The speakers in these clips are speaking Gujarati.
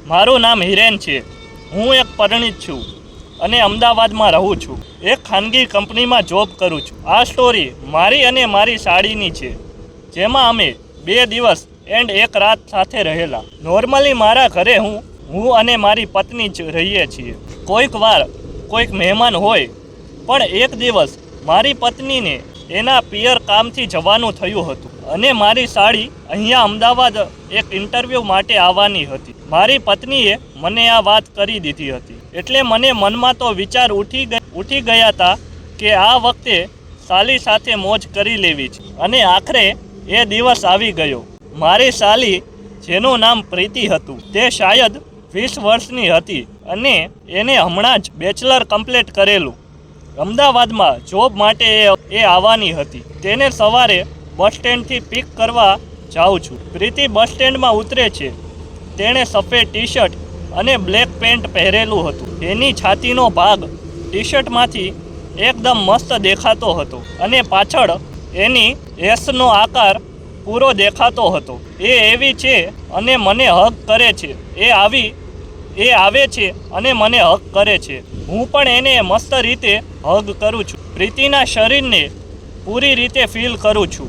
મારું નામ હિરેન છે। હું એક પરિણીત છું અને અમદાવાદમાં રહું છું। એક ખાનગી કંપનીમાં જોબ કરું છું। આ સ્ટોરી મારી અને મારી સાડીની છે, જેમાં અમે 2 દિવસ એન્ડ 1 રાત સાથે રહેલા। નોર્મલી મારા ઘરે હું અને મારી પત્ની જ રહીએ છીએ। કોઈક વાર કોઈક મહેમાન હોય, પણ એક દિવસ મારી પત્નીને એના પિયર કામથી જવાનું થયું હતું અને મારી સાડી અહીંયા અમદાવાદ એક ઇન્ટરવ્યૂ માટે આવવાની હતી। મારી પત્નીએ મને આ વાત કરી દીધી હતી, એટલે મને મનમાં તો વિચાર ઉઠી ગયા હતા કે આ વખતે સાલી સાથે મોજ કરી લેવી છે, અને આખરે એ દિવસ આવી ગયો। મારી સાલી, જેનું નામ પ્રીતિ હતું, તે શાયદ 20 વર્ષની હતી અને એને હમણાં જ બેચલર કમ્પ્લીટ કરેલું। અમદાવાદમાં જોબ માટે એ આવવાની હતી। તેને સવારે બસ સ્ટેન્ડથી પિક કરવા જાઉં છું। પ્રીતિ બસ સ્ટેન્ડમાં ઉતરે છે। તેણે સફેદ ટી શર્ટ અને બ્લેક પેન્ટ પહેરેલું હતું। એની છાતીનો ભાગ ટી શર્ટમાંથી એકદમ મસ્ત દેખાતો હતો અને પાછળ એની એસનો આકાર પૂરો દેખાતો હતો। એ એવી છે અને મને હગ કરે છે। એ આવે છે અને મને હગ કરે છે। હું પણ એને મસ્ત રીતે હગ કરું છું। પ્રીતિના શરીરને પૂરી રીતે ફીલ કરું છું।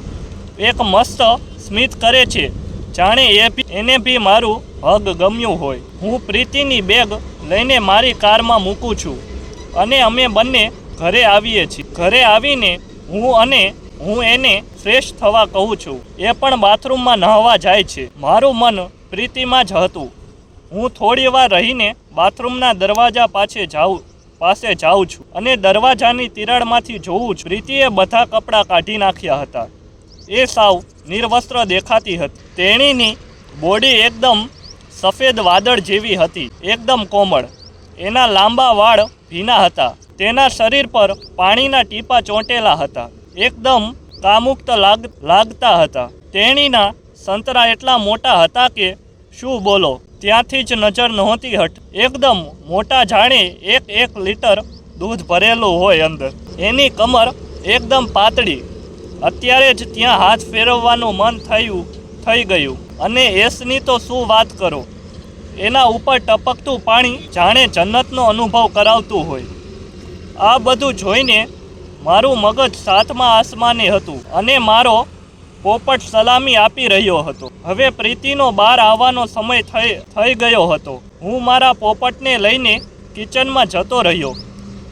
એક મસ્ત સ્મિત કરે છે, જાણે એને બી મારું હગ ગમ્યું હોય। હું પ્રીતિની બેગ લઈને મારી કારમાં મૂકું છું અને અમે બંને ઘરે આવીએ છીએ। ઘરે આવીને હું એને ફ્રેશ થવા કહું છું। એ પણ બાથરૂમમાં નહાવા જાય છે। મારું મન પ્રીતિમાં જ હતું। હું થોડી વાર રહીને બાથરૂમના દરવાજા પાસે જાઉં છું અને દરવાજાની તિરાડમાંથી જોઉં છું। પ્રીતિએ બધા કપડાં કાઢી નાખ્યા હતા। એ સાવ નિર્વસ્ત્ર દેખાતી હતી। તેણીની બોડી એકદમ સફેદ વાદળ જેવી હતી, એકદમ કોમળ। એના લાંબા વાળ ભીના હતા। તેના શરીર પર પાણીના ટીપાં ચોંટેલા હતા। એકદમ કામુક્ત લાગતા હતા। તેણીના સંતરા એટલા મોટા હતા કે શું બોલો, ત્યાંથી જ નજર નહોતી એકદમ મોટા, જાણે 1 લીટર દૂધ ભરેલું હોય અંદર। એની કમર એકદમ પાતળી। અત્યારે જ ત્યાં હાથ ફેરવવાનું મન થઈ ગયું। અને એસની તો શું વાત કરો, એના ઉપર ટપકતું પાણી જાણે જન્નતનો અનુભવ કરાવતું હોય। આ બધું જોઈને મારું મગજ 7મા આસમાને હતું અને મારો પોપટ સલામી આપી રહ્યો હતો। હવે પ્રીતિનો બહાર આવવાનો સમય થઈ ગયો હતો। હું મારા પોપટને લઈને કિચનમાં જતો રહ્યો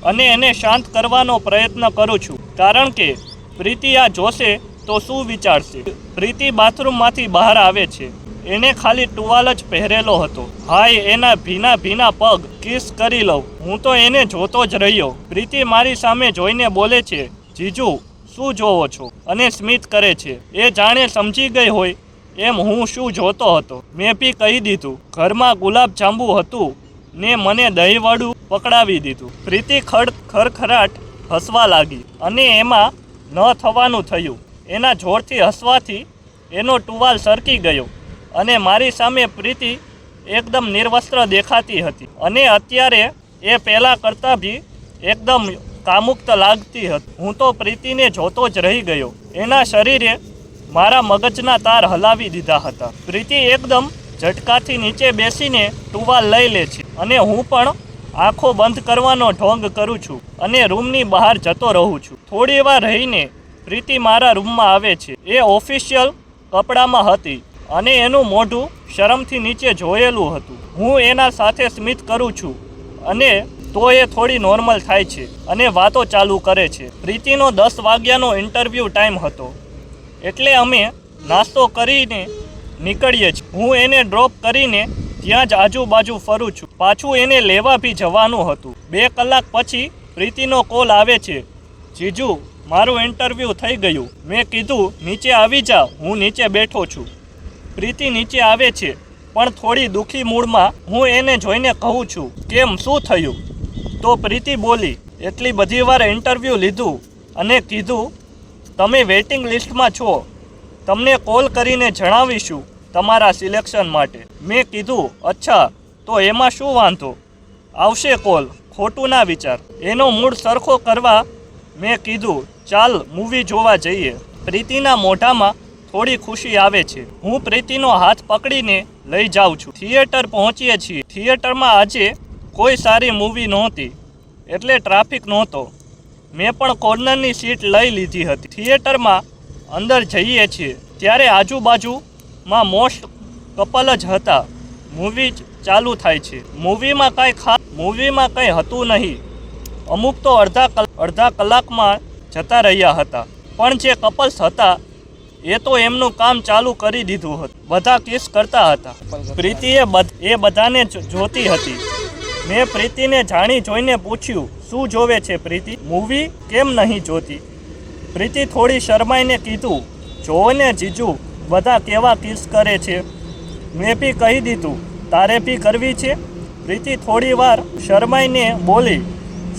અને એને શાંત કરવાનો પ્રયત્ન કરું છું, કારણ કે પ્રીતિ આ જોશે તો શું વિચારશે। પ્રીતિ બાથરૂમમાંથી બહાર આવે છે। એને ખાલી ટુવાલ જ પહેરેલો હતો। હાય, એના ભીના પગ કિસ કરી લઉં। હું તો એને જોતો જ રહ્યો। પ્રીતિ મારી સામે જોઈને બોલે છે, જીજુ શું જોવો છો, અને સ્મિત કરે છે। એ જાણે સમજી ગઈ હોય એમ હું શું જોતો હતો। મેં બી કહી દીધું, ઘરમાં ગુલાબ જાંબુ હતું ને મને દહીંવડું પકડાવી દીધું। પ્રીતિ ખડખડાટ હસવા લાગી અને એમાં ન થવાનું થયું। એના જોરથી હસવાથી એનો ટુવાલ સરકી ગયો અને મારી સામે પ્રીતિ એકદમ નિર્વસ્ત્ર દેખાતી હતી અને અત્યારે એ પહેલાં કરતાં બી એકદમ કામુક્ત લાગતી હતી। હું તો પ્રીતિને જોતો જ રહી ગયો। એના શરીરે મારા મગજના તાર હલાવી દીધા હતા। પ્રીતિ એકદમ ઝટકાથી નીચે બેસીને ટુવાલ લઈ લે છે અને હું પણ આંખો બંધ કરવાનો ઢોંગ કરું છું અને રૂમની બહાર જતો રહું છું। થોડી વાર રહીને પ્રીતિ મારા રૂમમાં આવે છે। એ ઓફિશિયલ કપડામાં હતી અને એનું મોઢું શરમથી નીચે જોયેલું હતું। હું એના સાથે સ્મિત કરું છું અને તો એ થોડી નોર્મલ થાય છે અને વાતો ચાલુ કરે છે। પ્રીતિનો 10 વાગ્યાનો ઇન્ટરવ્યૂ ટાઈમ હતો, એટલે અમે નાસ્તો કરીને નીકળીએ છીએ। હું એને ડ્રોપ કરીને ત્યાં જ આજુબાજુ ફરું છું। પાછું એને લેવા બી જવાનું હતું। 2 કલાક પછી પ્રીતિનો કોલ આવે છે, જીજુ મારું ઇન્ટરવ્યૂ થઈ ગયું। મેં કીધું નીચે આવી જા, હું નીચે બેઠો છું। પ્રીતિ નીચે આવે છે, પણ થોડી દુઃખી મૂડમાં। હું એને જોઈને કહું છું, કેમ, શું થયું? તો પ્રીતિ બોલી, એટલી બધી વાર ઇન્ટરવ્યૂ લીધું અને કીધું તમે વેઇટિંગ લિસ્ટમાં છો, તમને કોલ કરીને જણાવીશું તમારા સિલેક્શન માટે। મેં કીધું અચ્છા, તો એમાં શું વાંધો, આવશે કોલ, ખોટું ના વિચાર। એનો મૂડ સરખો કરવા મેં કીધું ચાલ મૂવી જોવા જઈએ। પ્રીતિના મોઢામાં થોડી ખુશી આવે છે. હું પ્રીતિનો હાથ પકડીને લઈ જાઉં છું. થિયેટર પહોંચીએ છીએ. થિયેટરમાં આજે કોઈ સારી મૂવી નહોતી એટલે ટ્રાફિક નહોતો. મેં પણ કોર્નરની સીટ લઈ લીધી હતી. થિયેટરમાં અંદર જઈએ છીએ ત્યારે આજુબાજુમાં મોસ્ટ કપલ જ હતા. મૂવી ચાલુ થાય છે. મૂવીમાં કંઈ હતું નહીં. અમુક તો અડધા કલાકમાં જતા રહ્યા હતા. પણ જે કપલ્સ હતા એ તો એમનું કામ ચાલુ કરી દીધું હતું. બધા કિસ કરતા હતા. પ્રીતિએ એ બધાને જોતી હતી. મેં પ્રીતિને જાણી જોઈને પૂછ્યું, શું જોવે છે પ્રીતિ? મૂવી કેમ નહીં જોતી? પ્રીતિ થોડી શરમાઈને કીધું, જોવો ને જીજુ, બધા કેવા કિસ કરે છે. મેં બી કહી દીધું, તારે બી કરવી છે? પ્રીતિ થોડી વાર શરમાઈને બોલી,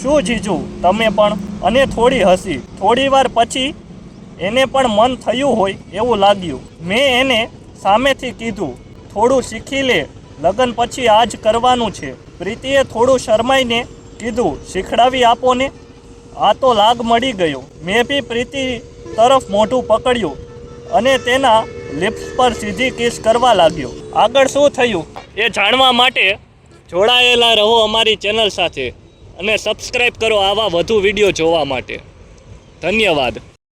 શું જીજુ તમે પણ? અને થોડી હસી. થોડી વાર પછી એને પણ મન થયું હોય એવું લાગ્યું. મેં એને સામેથી કીધું, થોડું શીખી લે, લગ્ન પછી આ જ કરવાનું છે. પ્રીતિએ થોડું શરમાઈને કીધું, શીખડાવી આપો ને. આ તો લાગ મળી ગયો. મેં બી પ્રીતિ તરફ મોઢું પકડ્યું અને તેના લિપ્સ પર સીધી કિસ કરવા લાગ્યો. આગળ શું થયું એ જાણવા માટે જોડાયેલા રહો અમારી ચેનલ સાથે અને સબસ્ક્રાઈબ કરો આવા વધુ વિડીયો જોવા માટે. ધન્યવાદ.